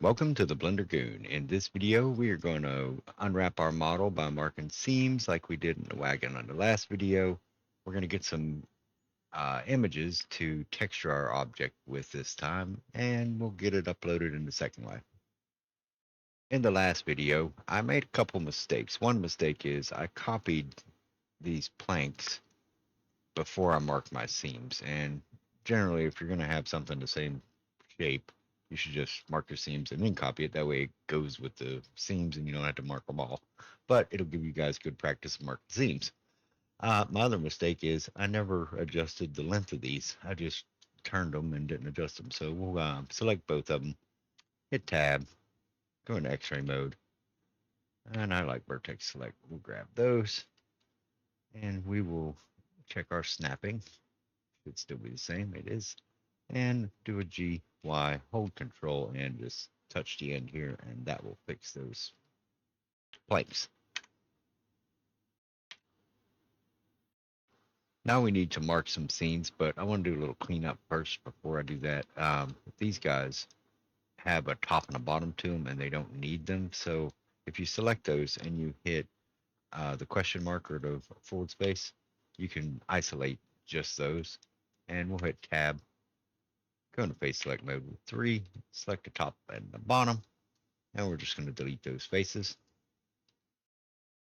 Welcome to the Blender Goon. In this video, we are going to unwrap our model by marking seams like we did in the wagon on the last video. We're going to get some images to texture our object with this time, and we'll get it uploaded in the second life. In the last video, I made a couple mistakes. One mistake is I copied these planks before I marked my seams, and generally if you're going to have something the same shape, you should just mark your seams and then copy it. That way it goes with the seams and you don't have to mark them all. But it'll give you guys good practice to mark the seams. My other mistake is I never adjusted the length of these. I just turned them and didn't adjust them. So we'll select both of them, hit tab, go into x-ray mode, and I like vertex select. We'll grab those and we will check our snapping. Should still be the same. It is. And do a G, Y, hold control, and just touch the end here, and that will fix those planks. Now we need to mark some scenes, but I want to do a little cleanup first before I do that. These guys have a top and a bottom to them, and they don't need them. So if you select those and you hit the question mark or the forward space, you can isolate just those. And we'll hit tab, go into face select mode with 3, select the top and the bottom, and we're just going to delete those faces.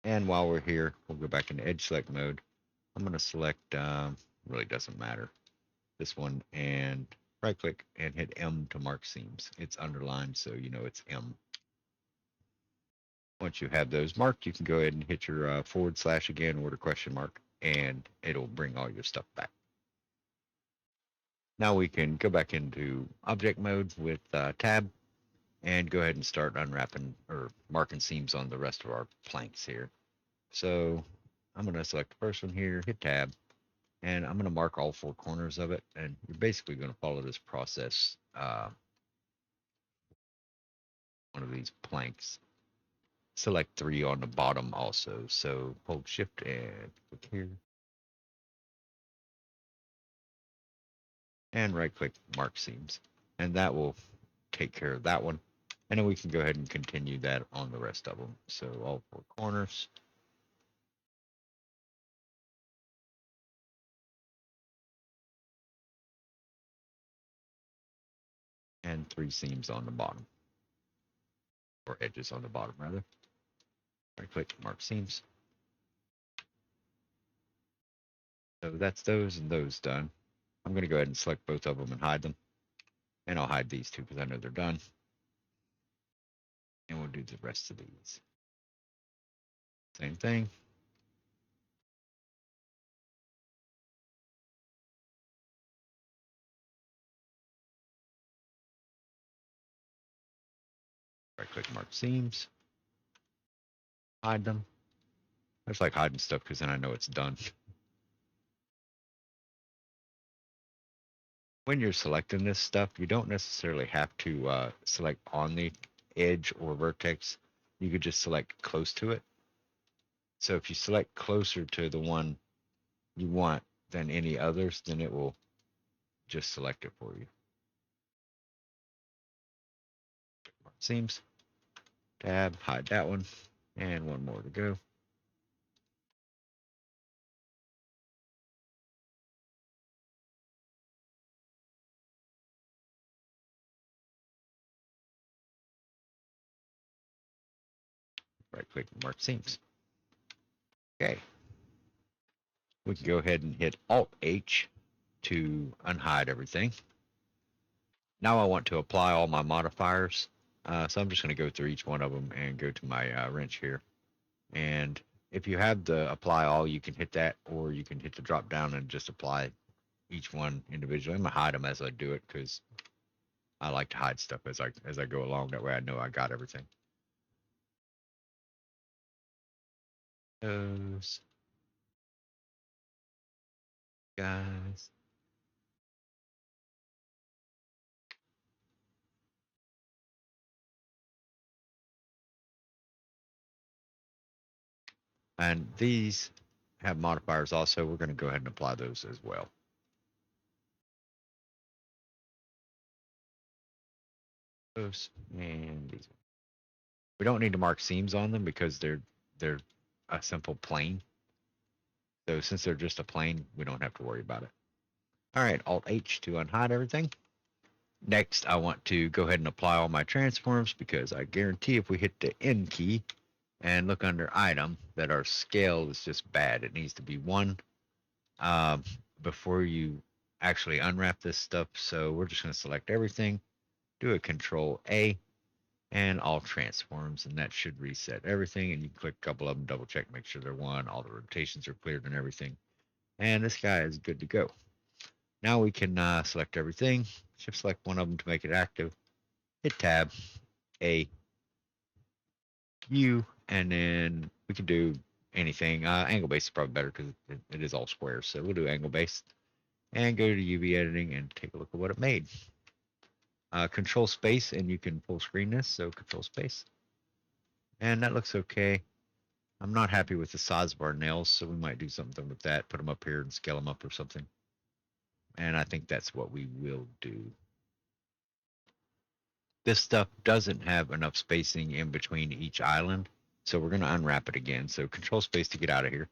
And while we're here, we'll go back into edge select mode. I'm going to select, really doesn't matter, this one, and right click and hit M to mark seams. It's underlined, so you know it's M. Once you have those marked, you can go ahead and hit your forward slash again or the question mark, and it'll bring all your stuff back. Now we can go back into object mode with tab and go ahead and start unwrapping or marking seams on the rest of our planks here. So I'm going to select the first one here, hit tab, and I'm going to mark all 4 corners of it. And you're basically going to follow this process, one of these planks. Select 3 on the bottom also. So hold shift and click here. And right click mark seams. And that will take care of that one. And then we can go ahead and continue that on the rest of them. So all 4 corners. And 3 seams on the bottom. Or edges on the bottom rather. Right click mark seams. So that's those and those done. I'm going to go ahead and select both of them and hide them. And I'll hide these two because I know they're done. And we'll do the rest of these. Same thing. Right click mark seams. Hide them. I just like hiding stuff because then I know it's done. When you're selecting this stuff, you don't necessarily have to select on the edge or vertex. You could just select close to it. So if you select closer to the one you want than any others, then it will just select it for you. Seams, tab, hide that one, and one more to go. Right click and mark seams. Okay. We can go ahead and hit Alt H to unhide everything. Now I want to apply all my modifiers. So I'm just going to go through each one of them and go to my wrench here. And if you have the apply all, you can hit that, or you can hit the drop down and just apply each one individually. I'm going to hide them as I do it because I like to hide stuff as I go along. That way I know I got everything. Those guys. And these have modifiers also. We're going to go ahead and apply those as well. Those and these. We don't need to mark seams on them because they're a simple plane. So since they're just a plane, we don't have to worry about it. All right, Alt H to unhide everything. Next, I want to go ahead and apply all my transforms because I guarantee if we hit the N key and look under item that our scale is just bad. It needs to be 1 um, before you actually unwrap this stuff. So we're just going to select everything, do a Control A, and all transforms, and that should reset everything. And you can click a couple of them, double check, make sure they're 1, all the rotations are cleared and everything. And this guy is good to go. Now we can select everything, shift select one of them to make it active, hit tab, A, U, and then we can do anything. Angle base is probably better because it is all squares. So we'll do angle base and go to UV editing and take a look at what it made. Control space and you can full screen this. So control space. And that looks okay. I'm not happy with the size of our nails, so we might do something with that. Put them up here and scale them up or something. And I think that's what we will do. This stuff doesn't have enough spacing in between each island, so we're going to unwrap it again. So control space to get out of here.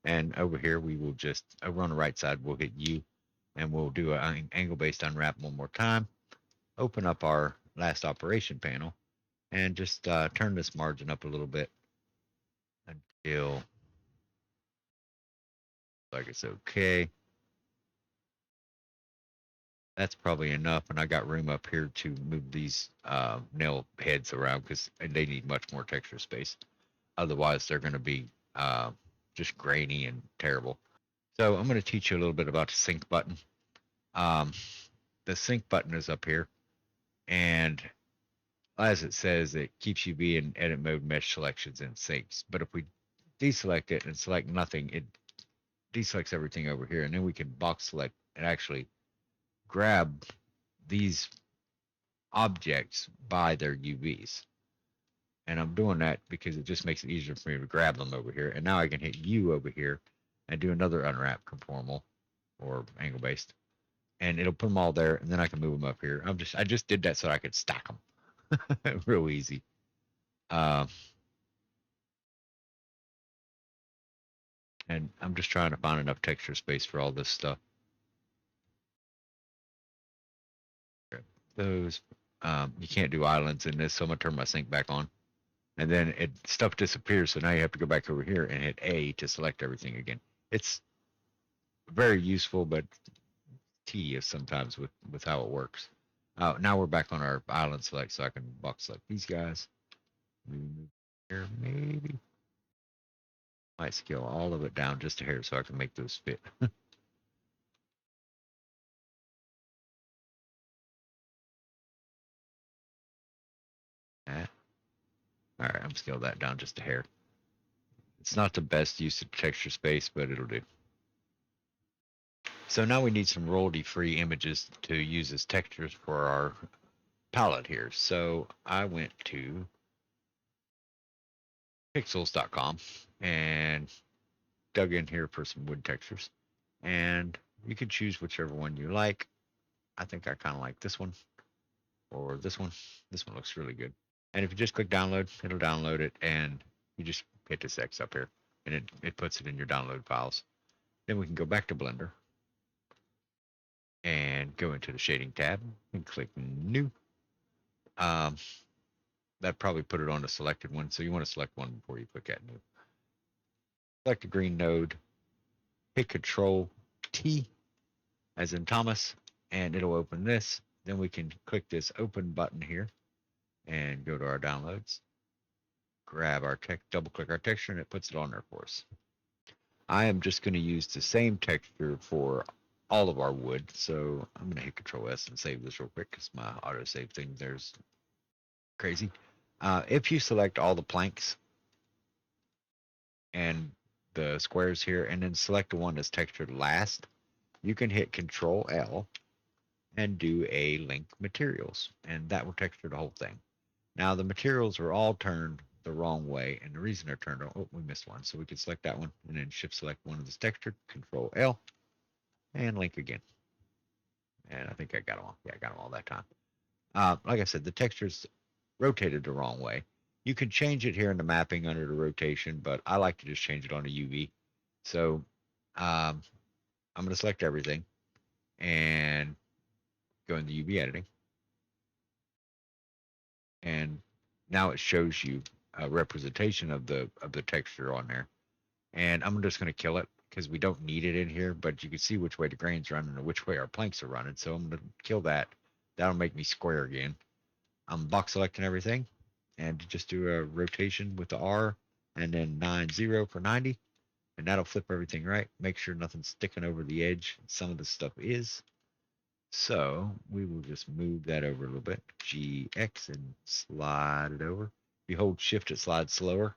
And over here, we will just, over on the right side, we'll hit U, and we'll do an angle-based unwrap one more time. Open up our last operation panel, and just turn this margin up a little bit until like it's okay. That's probably enough, and I got room up here to move these nail heads around because they need much more texture space. Otherwise, they're going to be just grainy and terrible. So I'm going to teach you a little bit about the sync button. Um, the sync button is up here, and as it says, it keeps you in edit mode, mesh selections, and syncs. But if we deselect it and select nothing, it deselects everything over here, and then we can box select and actually grab these objects by their UVs. And I'm doing that because it just makes it easier for me to grab them over here. And now I can hit U over here and do another unwrap conformal or angle based, and it'll put them all there. And then I can move them up here. I just did that so I could stack them, real easy. Um, and I'm just trying to find enough texture space for all this stuff. Those you can't do islands in this, so I'm gonna turn my sync back on. And then stuff disappears, so now you have to go back over here and hit A to select everything again. It's very useful, but tedious sometimes with how it works. Now we're back on our island select, so I can box select these guys. Move here, maybe. Might scale all of it down just a hair so I can make those fit. All right, I'm scaled that down just a hair. It's not the best use of texture space, but it'll do. So now we need some royalty-free images to use as textures for our palette here. So I went to pixels.com and dug in here for some wood textures. And you can choose whichever one you like. I think I kind of like this one or this one. This one looks really good. And if you just click download, it'll download it, and you just hit this X up here, and it puts it in your download files. Then we can go back to Blender and go into the shading tab and click new. Um, that probably put it on the selected one, so you want to select one before you click add new. Select a green node, hit Control T as in Thomas, and it'll open this. Then we can click this open button here and go to our downloads, grab our text, double click our texture, and it puts it on there for us. I am just going to use the same texture for all of our wood. So I'm going to hit Control S and save this real quick because my autosave thing there's crazy. If you select all the planks and the squares here and then select the one that's textured last, you can hit Control L and do a link materials, and that will texture the whole thing. Now the materials are all turned the wrong way, and the reason they're turned, oh, we missed one, so we can select that one and then shift select one of this textured, Control L, and link again. And I think I got them all. Yeah, I got them all that time. Like I said, the texture's rotated the wrong way. You can change it here in the mapping under the rotation, but I like to just change it on the UV. So I'm going to select everything and go into UV editing. And now it shows you a representation of the texture on there. And I'm just going to kill it because we don't need it in here, but you can see which way the grain's running and which way our planks are running. So I'm going to kill that. That'll make me square again. I'm box selecting everything and just do a rotation with the R and then 90 for 90. And that'll flip everything right. Make sure nothing's sticking over the edge. Some of the stuff is. So we will just move that over a little bit. GX and slide it over. If you hold shift, it slides slower.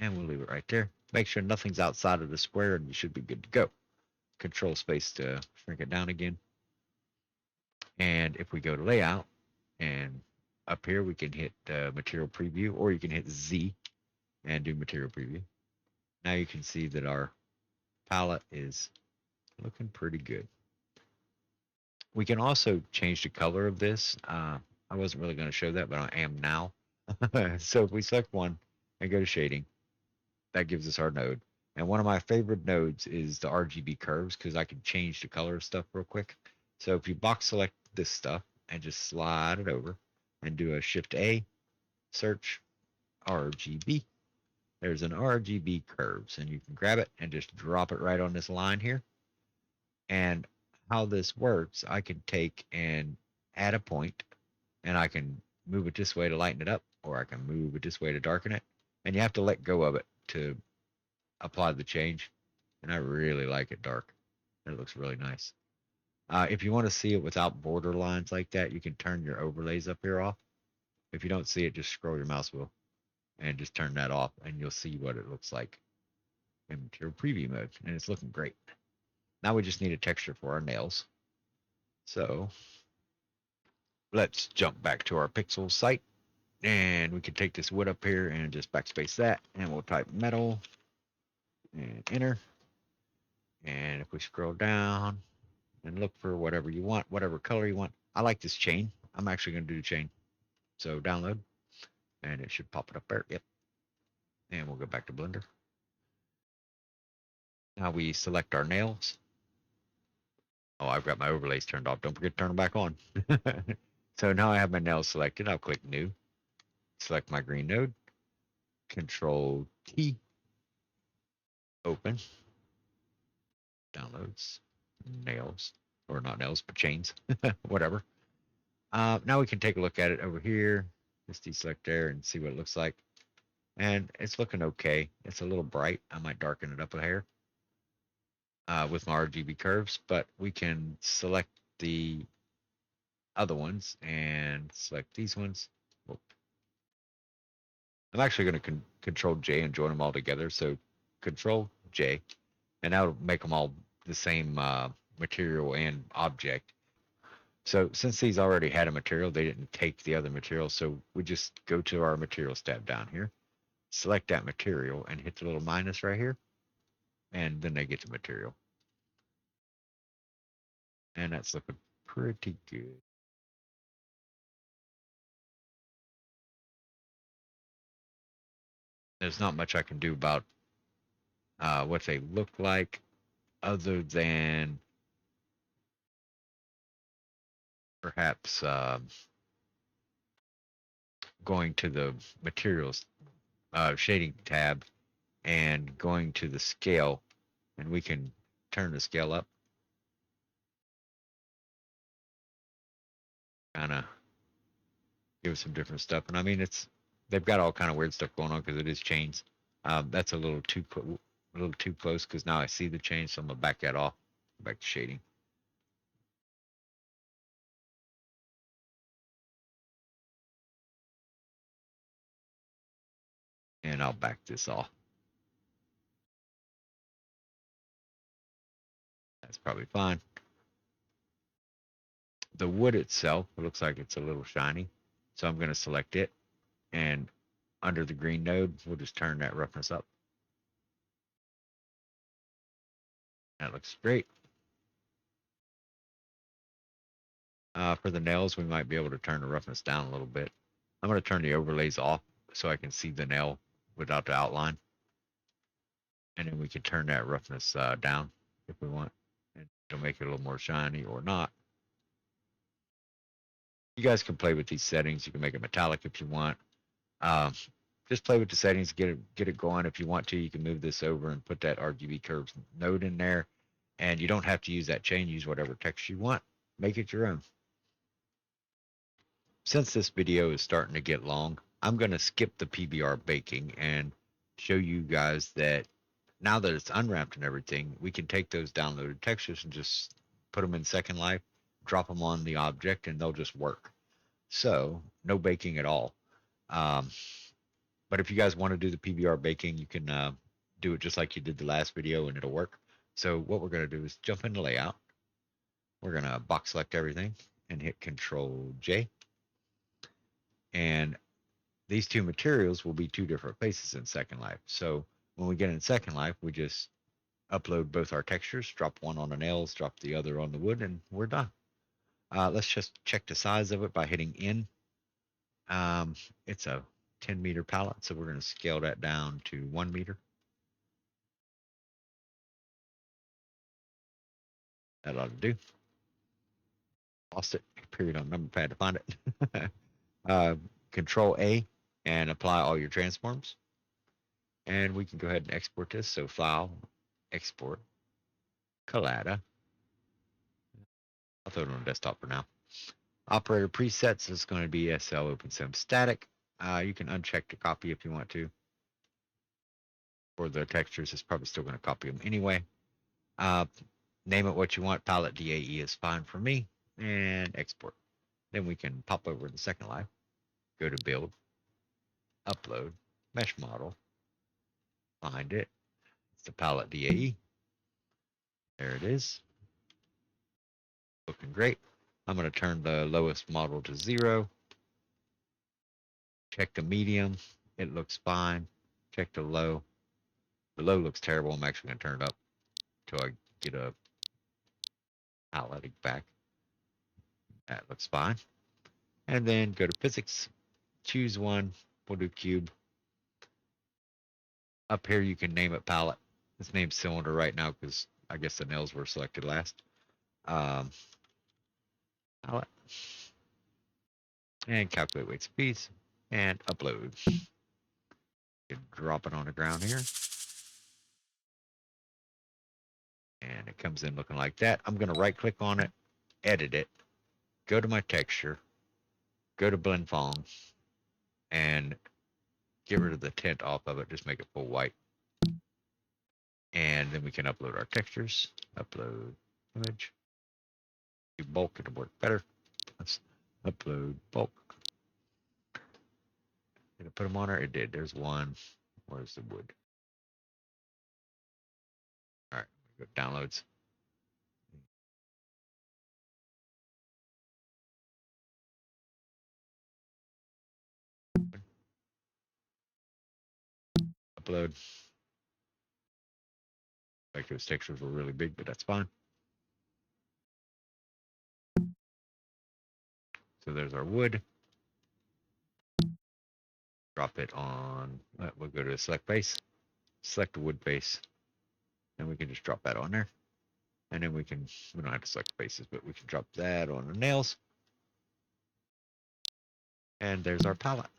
And we'll leave it right there. Make sure nothing's outside of the square and you should be good to go. Control space to shrink it down again. And if we go to layout and up here, we can hit material preview, or you can hit Z and do material preview. Now you can see that our palette is looking pretty good. We can also change the color of this. I wasn't really going to show that, but I am now. So if we select one and go to shading, that gives us our node. And one of my favorite nodes is the RGB curves because I can change the color of stuff real quick. So if you box select this stuff and just slide it over and do a shift A, search RGB, there's an RGB curves, and you can grab it and just drop it right on this line here. And how this works, I can take and add a point, and I can move it this way to lighten it up, or I can move it this way to darken it. And you have to let go of it to apply the change. And I really like it dark. It looks really nice. If you want to see it without border lines like that, you can turn your overlays up here off. If you don't see it, just scroll your mouse wheel and just turn that off, and you'll see what it looks like in material preview mode. And it's looking great. Now we just need a texture for our nails. So let's jump back to our pixel site, and we can take this wood up here and just backspace that, and we'll type metal and enter. And if we scroll down and look for whatever you want, whatever color you want, I like this chain. I'm actually going to do the chain. So download, and it should pop it up there. Yep. And we'll go back to Blender. Now we select our nails. Oh, I've got my overlays turned off. Don't forget to turn them back on. So now I have my nails selected. I'll click new, select my green node, Control T, open, downloads, nails, or not nails, but chains, whatever. Now we can take a look at it over here. Just deselect there and see what it looks like. And it's looking okay. It's a little bright. I might darken it up a hair with my RGB curves, but we can select the other ones and select these ones. Whoop. I'm actually going to Control J and join them all together. So Control J, and that'll make them all the same material and object. So since these already had a material, they didn't take the other material. So we just go to our materials tab down here, select that material, and hit the little minus right here, and then they get the material. And that's looking pretty good. There's not much I can do about what they look like other than perhaps going to the materials shading tab and going to the scale, and we can turn the scale up, kind of give some different stuff. And I mean, they've got all kind of weird stuff going on because it is chains. That's a little too close because now I see the chain, so I'm gonna back that off. Back to shading. And I'll back this off. That's probably fine. The wood itself, it looks like it's a little shiny. So I'm going to select it, and under the green node, we'll just turn that roughness up. That looks great. For the nails, we might be able to turn the roughness down a little bit. I'm going to turn the overlays off so I can see the nail without the outline. And then we can turn that roughness down if we want. And it'll make it a little more shiny or not. You guys can play with these settings. You can make it metallic if you want. Um, just play with the settings, get it going. If you want to, you can move this over and put that RGB curves node in there. And you don't have to use that chain. Use whatever text you want. Make it your own. Since this video is starting to get long, I'm going to skip the PBR baking and show you guys that now that it's unwrapped and everything, we can take those downloaded textures and just put them in Second Life, drop them on the object, and they'll just work. So no baking at all. Um, but if you guys want to do the PBR baking, you can do it just like you did the last video and it'll work. So what we're going to do is jump into layout. We're going to box select everything and hit Control J. And these two materials will be two different places in Second Life. So when we get in Second Life, we just upload both our textures, drop one on the nails, drop the other on the wood, and we're done. Let's just check the size of it by hitting N. It's a 10-meter pallet, so we're going to scale that down to 1 meter. That ought to do. Lost it. Period on number pad to find it. Control A and apply all your transforms. And we can go ahead and export this. So File, Export, Collada. I'll throw it on the desktop for now. Operator presets is going to be SL OpenSim static. You can uncheck the copy if you want to. For the textures, it's probably still going to copy them anyway. Name it what you want. Pallet DAE is fine for me. And export. Then we can pop over to the Second Life. Go to Build. Upload. Mesh model. Find it. It's the Pallet DAE. There it is. Looking great. I'm going to turn the lowest model to 0. Check the medium. It looks fine. Check the low. The low looks terrible. I'm actually going to turn it up until I get a outletting back. That looks fine. And then go to physics. Choose one. We'll do cube. Up here, you can name it pallet. It's named cylinder right now because I guess the nails were selected last. Pallet. And calculate weight speeds. And upload. You drop it on the ground here. And it comes in looking like that. I'm going to right click on it, edit it, go to my texture, go to blend Phong, and get rid of the tint off of it. Just make it full white. And then we can upload our textures. Upload image. Do bulk, it'll work better. Let's upload bulk. Did I put them on there? It did. There's one. Where's the wood? All right, go downloads. Upload. Like those textures were really big, but that's fine. So there's our wood. Drop it on. We'll go to the select base. Select the wood base. And we can just drop that on there. And then we don't have to select faces, but we can drop that on the nails. And there's our palette.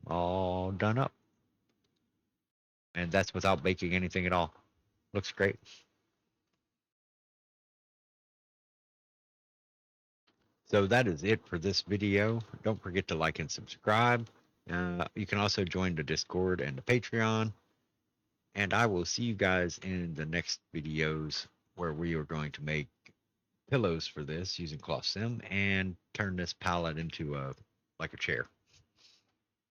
All done up. And that's without baking anything at all. Looks great. So that is it for this video. Don't forget to like and subscribe. You can also join the Discord and the Patreon. And I will see you guys in the next videos where we are going to make pillows for this using cloth sim and turn this palette into like a chair.